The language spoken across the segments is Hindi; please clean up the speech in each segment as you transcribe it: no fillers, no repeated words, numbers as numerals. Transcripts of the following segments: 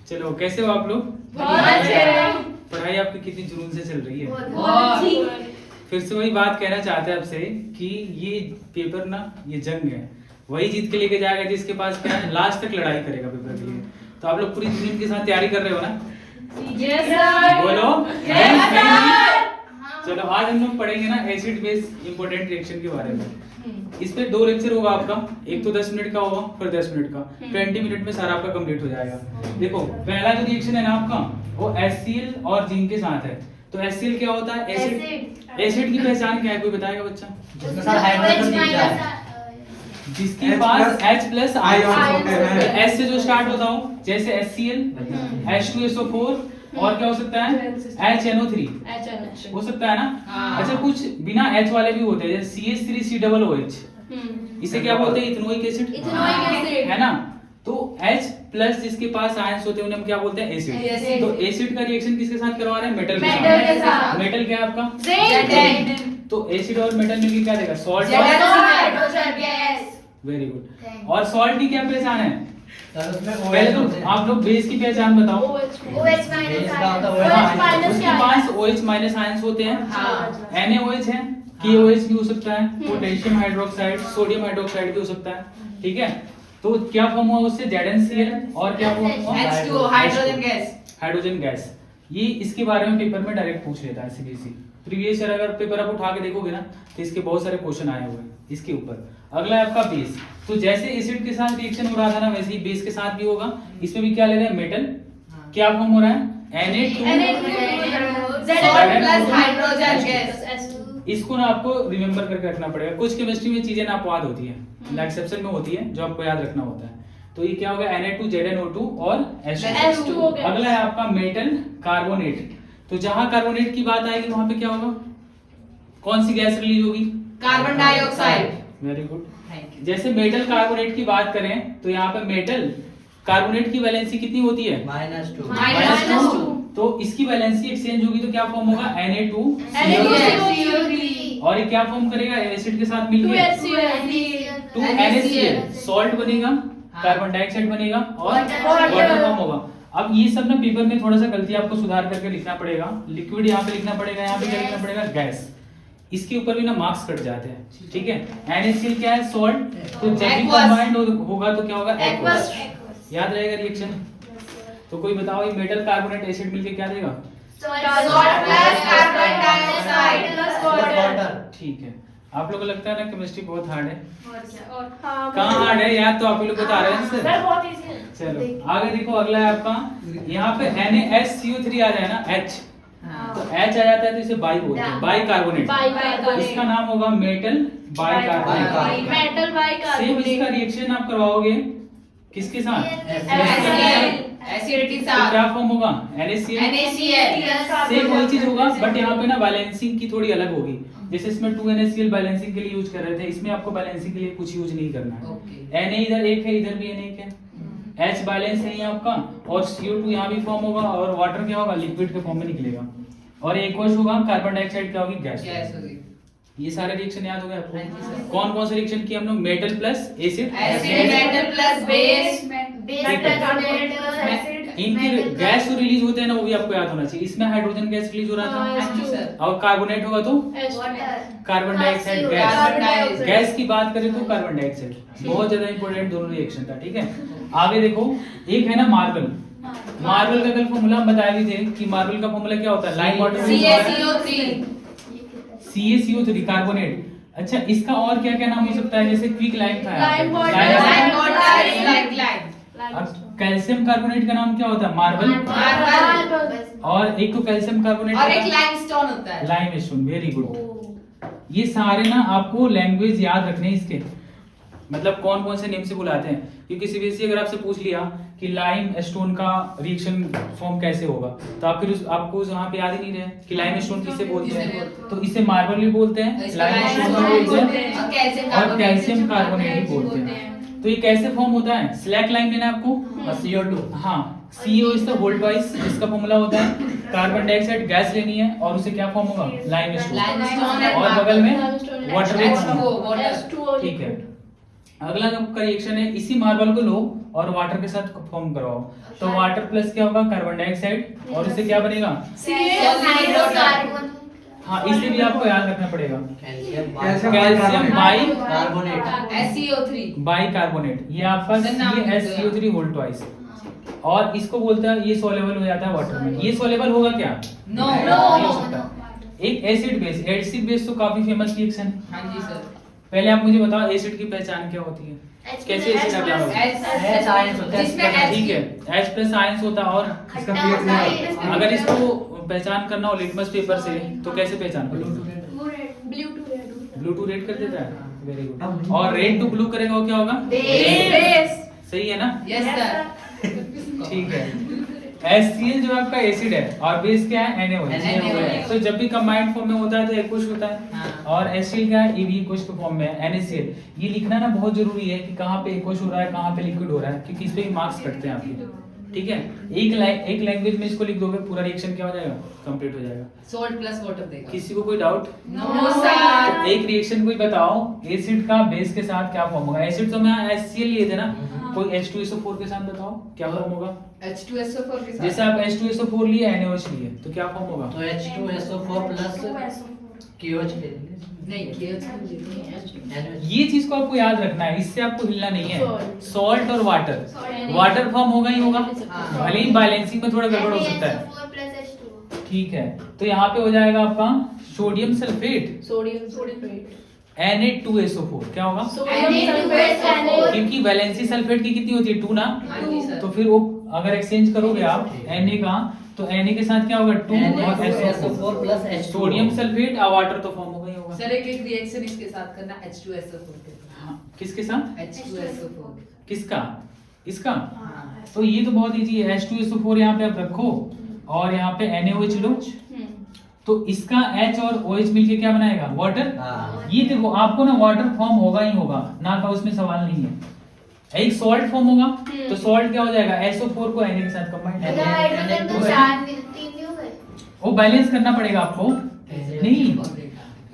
चलो कैसे हो आप लोग? बहुत अच्छे। पढ़ाई आपकी कितनी जुनून से चल रही है? बहुत अच्छी। फिर से वही बात कहना चाहते हैं आपसे कि ये पेपर ना, ये जंग है, वही जीत के लेके जाएगा जिसके पास क्या है, लास्ट तक लड़ाई करेगा पेपर के लिए। तो आप लोग पूरी जुनून के साथ तैयारी कर रहे हो ना? Yes sir. बोलो यस सर। चलो आज हम लोग पढ़ेंगे ना एसिड बेस इंपॉर्टेंट रिएक्शन के बारे में। इस पे 2 लेक्चर होगा आपका, एक तो 10 मिनट का होगा, फिर 10 मिनट का। 20 मिनट में सारा आपका कंप्लीट हो जाएगा। देखो पहला जो रिएक्शन है ना आपका, वो HCl और जिंक के साथ है। तो HCl क्या होता है? एसिड। एसिड की पहचान क्या है, कोई बताएगा बच्चा? जिसके साथ हाइड्रोजन मिलता है, जिसके पास H+ आयन S से जो स्टार्ट होता हो, जैसे HCl, H2SO4 और क्या हो सकता है? HNO3 हो सकता है ना? अच्छा कुछ बिना H वाले भी होते हैं, जैसे CH3COOH, इसे क्या बोलते हैं? इथेनोइक एसिड, है ना? तो H+ जिसके पास आयंस होते हैं उन्हें हम क्या बोलते हैं? एसिड। तो एसिड का रिएक्शन किसके साथ करवा रहे हैं? मेटल के साथ। मेटल क्या है आपका? तो एसिड और मेटल मिलकर क्या देगा? सॉल्ट। Very good. और सॉल्ट की क्या पहचान है? पहले तो आप लोग बेस की पहचान बताओ। उसके पास OH- आयंस होते हैं, NaOH है, KOH भी हो सकता है, पोटेशियम हाइड्रोक्साइड, सोडियम हाइड्रोक्साइड भी हो सकता है, ठीक है? तो क्या फॉर्म हुआ उससे? ZnCl। और क्या फॉर्म हुआ? H2O, hydrogen gas. ये इसके बारे में पेपर में डायरेक्ट पूछ लेता है सीबीएसई। प्रीवियस ईयर अगर पेपर आप उठा के देखोगे ना, तो इसके बहुत सारे क्वेश्चन आए हुए हैं इसके ऊपर। अगला है आपका बेस। तो जैसे एसिड के साथ रिएक्शन हो रहा था ना, वैसे ही बेस के साथ भी होगा। इसमें भी क्या ले रहे हैं? मेटल। क्या फॉर्म हो रहा है? इसको ना आपको रिमेम्बर करके रखना पड़ेगा। कुछ केमिस्ट्री में चीजें ना अपवाद होती है, एक्सेप्शन में होती है, जो आपको याद रखना होता है। तो ये क्या होगा? Na2ZnO2 और H2। अगला है आपका मेटल कार्बोनेट। तो जहां कार्बोनेट की बात आएगी वहां पे क्या होगा? कौन सी गैस रिलीज होगी? Carbon dioxide. Very good. जैसे मेटल कार्बोनेट की बात करें तो यहाँ पे मेटल कार्बोनेट की वैलेंसी कितनी होती है? -2। तो इसकी वैलेंसी एक्सचेंज होगी तो क्या फॉर्म होगा? Na2 और ये क्या फॉर्म करेगा एसिड के साथ मिलकर? 2NaCl। सॉल्ट बनेगा, कार्बन डाइऑक्साइड बनेगा और वाटर फॉर्म होगा। अब ये सब ना पेपर में थोड़ा सा गलती आपको सुधार करके लिखना पड़ेगा। लिक्विड यहाँ पे लिखना पड़ेगा, यहाँ पे क्या लिखना पड़ेगा? गैस। इसके ऊपर भी ना मार्क्स कट जाते हैं, ठीक है? NaCl क्या है? सॉल्ट। तो जब भी कंबाइंड होगा तो क्या होगा? एक्वस। याद रहेगा रिएक्शन। तो कोई बताओ ये मेटल कार्बोनेट एसिड मिलके क्या देगा? ठीक है। आप लोगों को लगता है ना केमिस्ट्री बहुत हार्ड है? कहाँ हार्ड है यार? तो आप लोग बता रहे हैं सर। चलो आगे देखो, अगला है आपका, यहाँ पे NaSCO3 आ जाए ना, H, तो H आ जाता है तो इसे बाई बोलते हैं, बाई कार्बोनेट। इसका नाम होगा मेटल बाई कार्बोनेट। सेम इसका रिएक्शन आप करवाओगे किसके साथ? एसिड के तो साथ क्या फॉर्म होगा? NaCl। सेम वही चीज होगा, बट यहाँ पे ना बैलेंसिंग की थोड़ी अलग होगी। जैसे इसमें 2NaCl बैलेंसिंग के लिए यूज कर रहे थे, इसमें आपको बैलेंसिंग के लिए कुछ यूज नहीं करना है। Na इधर एक है, इधर भी Na एक है, H बैलेंस है आपका, और CO2 यहाँ भी फॉर्म होगा, और वाटर क्या होगा? लिक्विड के फॉर्म में निकलेगा। और एक और होगा कार्बन डाइऑक्साइड, क्या होगी? गैस होगी। ये सारे रिएक्शन याद हो गए आपको? कौन कौन से रिएक्शन किए हम लोग? Metal plus acid, metal plus base, इनकी गैस जो रिलीज होते हैं ना, वो भी आपको याद होना चाहिए। इसमें हाइड्रोजन गैस रिलीज हो रहा था, और कार्बोनेट होगा तो कार्बन डाइऑक्साइड गैस। गैस की बात करें तो कार्बन डाइऑक्साइड। बहुत ज्यादा इंपॉर्टेंट दोनों रिएक्शन था, ठीक है? आगे देखो, एक है ना मार्बल। मार्बल का कल फॉर्मूला हम बताए भी थे कि मार्बल का फॉर्मूला क्या होता है? Lime water CaCO3 carbonate. अच्छा इसका और क्या क्या नाम हो सकता है? जैसे क्विक लाइम था, कैल्शियम कार्बोनेट का नाम क्या होता है? मार्बल। और एक तो कैल्शियम कार्बोनेट और एक लाइमस्टोन होता है, लाइमस्टोन। Very good. ये सारे ना आपको लैंग्वेज याद रखने इसके, मतलब कौन कौन से नेम से बुलाते हैं। क्योंकि सीबीएसई अगर आपसे पूछ लिया कि लाइम स्टोन का रिएक्शन फॉर्म कैसे होगा, तो आप फिर आपको वहां पे याद ही नहीं रहे कि लाइम स्टोन किसे बोलते हैं। तो इसे मार्बल भी बोलते हैं, लाइम स्टोन भी बोलते हैं, और कैल्शियम कार्बोनेट भी बोलते हैं। तो ये कैसे फॉर्म होता है? स्लैक लाइम लेना आपको, CO2। हाँ, CO is the volt wise, इसका फॉर्मूला होता है। कार्बन डाइऑक्साइड गैस लेनी है, और उसे क्या फॉर्म होगा? लाइमस्टोन। और बगल में वाटर, ठीक है? अगला आपका रिएक्शन है, इसी मार्बल को लो और वाटर के साथ फॉर्म करवाओ, तो वाटर प्लस क्या होगा, कार्बन डाइऑक्साइड, और इससे क्या बनेगा, हाइड्रोकार्बन। हाँ इसे भी आपको याद रखना पड़ेगा, calcium calcium by carbonate SeO3 by carbonate, ये आपका सर, नाम CaSO3 होल ट्वाइस, और इसको बोलते हैं ये सोलेबल हो जाता है वाटर में। ये सोलेबल होगा क्या, नो नहीं हो सकता। एक एसिड बेस तो काफी फेमस रिएक्शन है। हाँ जी सर। पहले आप मुझे बताओ एसिड की पहचान क्या होती है, कैसे एसिड आप जानोगे? H आयंस होता है, जिसमें H ठीक है, H प्लस आयंस होता है, और इसका pH नहीं होता। अगर इसको पहचान करना हो लिटमस पेपर से तो कैसे पहचान करोगे, ब्लू टू रेड कर देता है, वेरी गुड, और रेड टू ब्लू करेगा वो क्या होगा, बेस। सही है ना, यस सर। ठीक है। HCl जो आपका एसिड है और बेस क्या है, NaOH, NaOH। तो जब भी कंबाइंड फॉर्म में होता है तो एक्वस होता है, हाँ। और HCl क्या है, EV एक्वस के फॉर्म में है, NaCl। ये लिखना ना बहुत जरूरी है कि कहाँ पे एक्वस हो रहा है, कहाँ पे लिक्विड हो रहा है, क्योंकि इस पे भी मार्क्स कटते हैं आपके, ठीक है। एक लैंग्वेज में इसको लिख दोगे पूरा रिएक्शन क्या हो जाएगा, कंप्लीट हो जाएगा। सोल्ट प्लस वाटर देगा। किसी को कोई डाउट, नो सर। तो एक रिएक्शन कोई बताओ एसिड का बेस के साथ क्या फॉर्म होगा, एसिड तो मैं HCl लिए थे ना, कोई H2SO4 के साथ बताओ क्या फॉर्म होगा, H2SO4 के साथ। जैसे आप H2SO4 लिए NaOH लिए तो क्या फॉर्म होगा, तो H2SO4 प्लस KOH ले लेंगे। नहीं KOH ये चीज को आपको याद रखना है, इससे आपको हिलना नहीं है। सॉल्ट और वाटर फॉर्म होगा ही होगा, हाँ। भले ही बैलेंसिंग में थोड़ा गड़बड़ हो सकता है, ठीक है। तो यहाँ पे हो जाएगा आपका सोडियम सल्फेट Na2SO4, क्या होगा, क्योंकि वैलेंसी सल्फेट की कितनी होती है, 2 ना, हाँ जी सर। तो फिर वो अगर एक्सचेंज करोगे आप Na का, तो Na के साथ क्या होगा, 2 और Na2SO4 plus H2O। Sodium sulphate और वाटर तो फॉर्म होगा ही होगा। सर एक रिएक्शन इसके साथ करना H2SO4 के साथ। हाँ, किसके साथ, H2SO4 किसका, इसका, हाँ। तो ये तो बहुत इजी है, H2SO4 यहाँ पे आप रखो और यहाँ पे NaOH लो, तो इसका H और OH मिलके क्या बनाएगा, वाटर। हाँ। ये देखो आपको ना वाटर फॉर्म होगा ही होगा ना, का उसमें सवाल नहीं है। एक सॉल्ट फॉर्म होगा, तो सॉल्ट क्या हो जाएगा, SO4 को Na के साथ कंबाइन, वो बैलेंस करना पड़ेगा आपको। नहीं,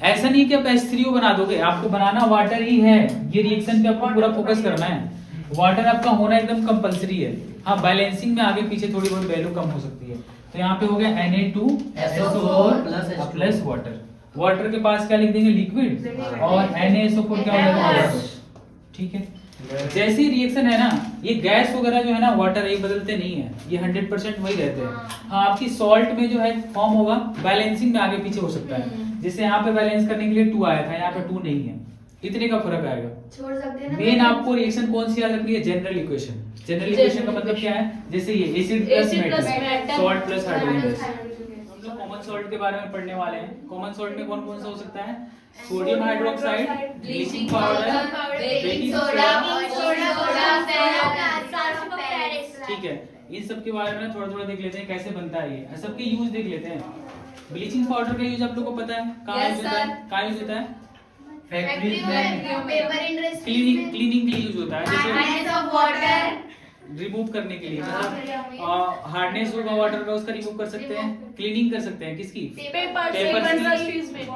ऐसा नहीं कि आप H3O बना दोगे, आपको बनाना वाटर ही है, ये रिएक्शन पे आपको पूरा फोकस करना है, वाटर आपका होना एकदम कंपलसरी है। हाँ बैलेंसिंग में आगे पीछे थोड़ी बहुत वैल्यू कम हो सकती है, तो यहाँ पे हो गया Na2SO4 प्लस वाटर, वाटर के पास क्या लिख देंगे, लिक्विड, और NaSO4 क्या हो जाएगा, वाटर, ठीक है। जैसी रिएक्शन है ना, ये गैस वगैरह जो है ना, वाटर ये बदलते नहीं है, ये 100% वही रहते हैं। हाँ आपकी सॉल्ट में जो है फॉर्म होगा, बैलेंसिंग में आगे पीछे हो सकता है, जैसे यहाँ पे बैलेंस करने के लिए 2 आया था, यहाँ पे 2 नहीं है, इतने का फर्क आएगा। छोड़ सकते हैं ना, मेन आपको रिएक्शन कौन सी याद रखनी है, जनरल इक्वेशन। जनरल इक्वेशन का मतलब क्या है, जैसे ये acid plus metal, salt plus hydrogen gas. हम लोग कॉमन सॉल्ट के बारे में पढ़ने वाले हैं। कॉमन सॉल्ट में कौन कौन सा हो सकता है, sodium hydroxide, bleaching powder, baking soda, ठीक है। इन सब के बारे में थोड़ा थोड़ा देख लेते हैं कैसे बनता है ये, सबके यूज देख लेते हैं। ब्लीचिंग पाउडर का यूज आप लोगों को पता है, कहाँ यूज होता है, कहाँ यूज होता है, फैक्ट्रीज में क्लीनिंग के लिए यूज होता है, जैसे रिमूव करने के लिए, मतलब हार्डनेस होगा वाटर का उसका रिमूव कर सकते हैं, क्लीनिंग कर सकते हैं, किसकी, पेपर्स की,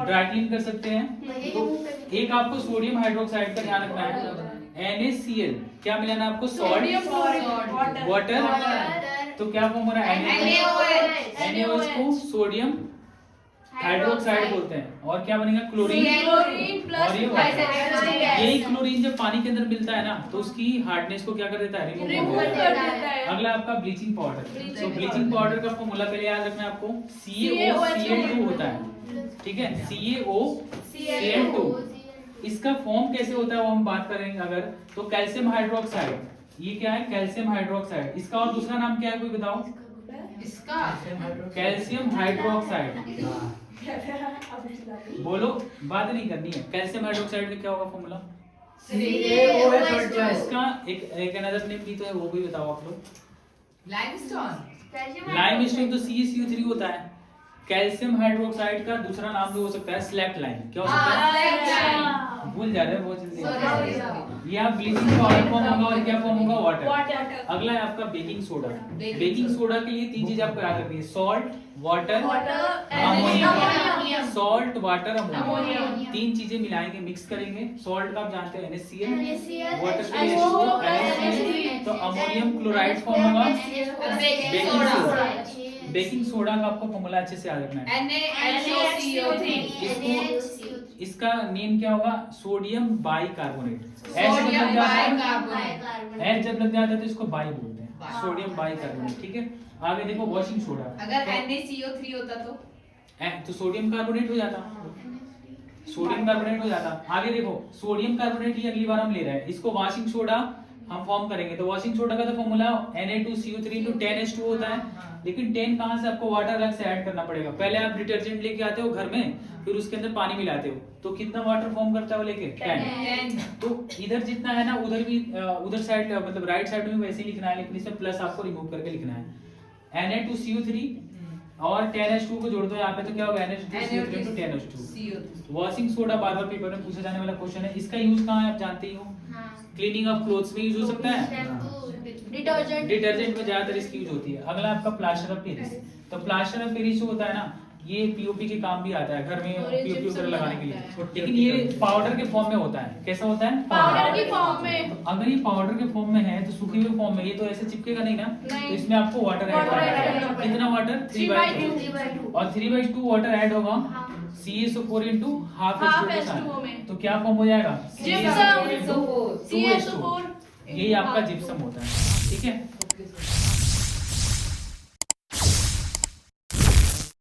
ड्राई क्लीन कर सकते हैं। तो एक आपको सोडियम हाइड्रोक्साइड का ध्यान रखना है, NaCl क्या मिलाना है आपको, सॉल्ट, वाटर, तो क्या फॉर्म हो रहा है, NaOH को सोडियम हाइड्रोक्साइड बोलते हैं, और क्या बनेगा, क्लोरीन, और ये वाटर। यही क्लोरीन जब पानी के अंदर मिलता है ना, तो उसकी हार्डनेस को क्या कर देता है, रिमूव कर देता है। अगला आपका ब्लीचिंग पाउडर, तो ब्लीचिंग पाउडर का फॉर्मूला पहले याद रखना है आपको, CaOCl2 होता है, ठीक है, CaOCl2। इसका फॉर्म कैसे होता है वो हम बात करेंगे अगर, तो कैल्शियम हाइड्रोक्साइड, ये क्या है, कैल्शियम हाइड्रोक्साइड, इसका और दूसरा नाम क्या है कोई बताओ, इसका कैल्शियम हाइड्रोक्साइड, बोलो, बात नहीं करनी है। कैल्शियम हाइड्रोक्साइड का क्या होगा फॉर्मूला, इसका एक अनदर नेम भी तो है, वो भी बताओ आप लोग। लाइमस्टोन तो CaCO3 होता है, कैल्शियम हाइड्रोक्साइड का दूसरा नाम भी हो सकता है स्लैक्ट लाइम, क्या हो सकता है, भूल जा रहे हैं बहुत जल्दी ये आप ब्लीचिंग पाउडर फॉर्म होगा और क्या फॉर्म होगा, वाटर। अगला है आपका बेकिंग सोडा। बेकिंग सोडा के लिए 3 चीज आपको याद रखनी है, salt, water, ammonium. Salt, water, ammonium, 3 चीजें मिलाएंगे, मिक्स करेंगे। सॉल्ट का आप जानते हैं NaCl, वाटर के लिए H2O, तो अमोनियम क्लोराइड फॉर्म होगा बेकिंग सोडा। बेकिंग सोडा का आपको फॉर्मूला अच्छे से याद रखना है। इसका नेम क्या होगा, sodium bicarbonate. Sodium bicarbonate. H जब लग जाता है तो इसको बाई बोलते हैं, बाई। Sodium bicarbonate. ठीक है, आगे देखो वॉशिंग सोडा। अगर NaCO3 होता तो सोडियम कार्बोनेट हो जाता, सोडियम कार्बोनेट हो जाता। आगे देखो सोडियम कार्बोनेट ही अगली बार हम ले रहे हैं, इसको वॉशिंग सोडा हम फॉर्म करेंगे। तो वॉशिंग सोडा का तो फॉर्मूला Na2CO3 * 10H2O होता है, लेकिन 10 कहां से, आपको वाटर अलग से ऐड करना पड़ेगा। पहले आप डिटर्जेंट लेके आते हो घर में, फिर उसके अंदर पानी मिलाते हो, तो कितना वाटर फॉर्म करता है वो लेके 10। तो इधर जितना है ना, उधर भी उधर साइड मतलब राइट साइड में वैसे ही लिखना है, लेकिन इसमें प्लस आपको रिमूव करके लिखना है। Na2CO3 और 10H2 को जोड़ दो यहाँ पे, तो क्या होगा Na2CO3 * 10H2। वॉशिंग सोडा बार बार पेपर में पूछा जाने वाला क्वेश्चन है। इसका यूज कहाँ है आप जानते ही हो, क्लीनिंग ऑफ क्लोथ्स में यूज हो सकता है, डिटर्जेंट में ज्यादातर इसकी यूज होती है। अगला आपका प्लास्टर ऑफ पेरिस। तो प्लास्टर ऑफ पेरिस जो होता है ना, ये पीओपी के काम भी आता है घर में, पीओपी वगैरह लगाने के लिए, लेकिन ये पाउडर के फॉर्म में होता है। कैसा होता है, पाउडर के फॉर्म में। तो अगर ये पाउडर के फॉर्म में है तो सूखे हुए फॉर्म में ये तो ऐसे चिपकेगा नहीं ना, तो इसमें आपको वाटर ऐड करना है। कितना वाटर, 3/2, और 3/2 वाटर ऐड होगा CaSO4 * ½ H2O में, तो क्या फॉर्म हो जाएगा, जिप्सम। CaSO4 * 2H2O। यही आपका जिप्सम होता है। ठीक है,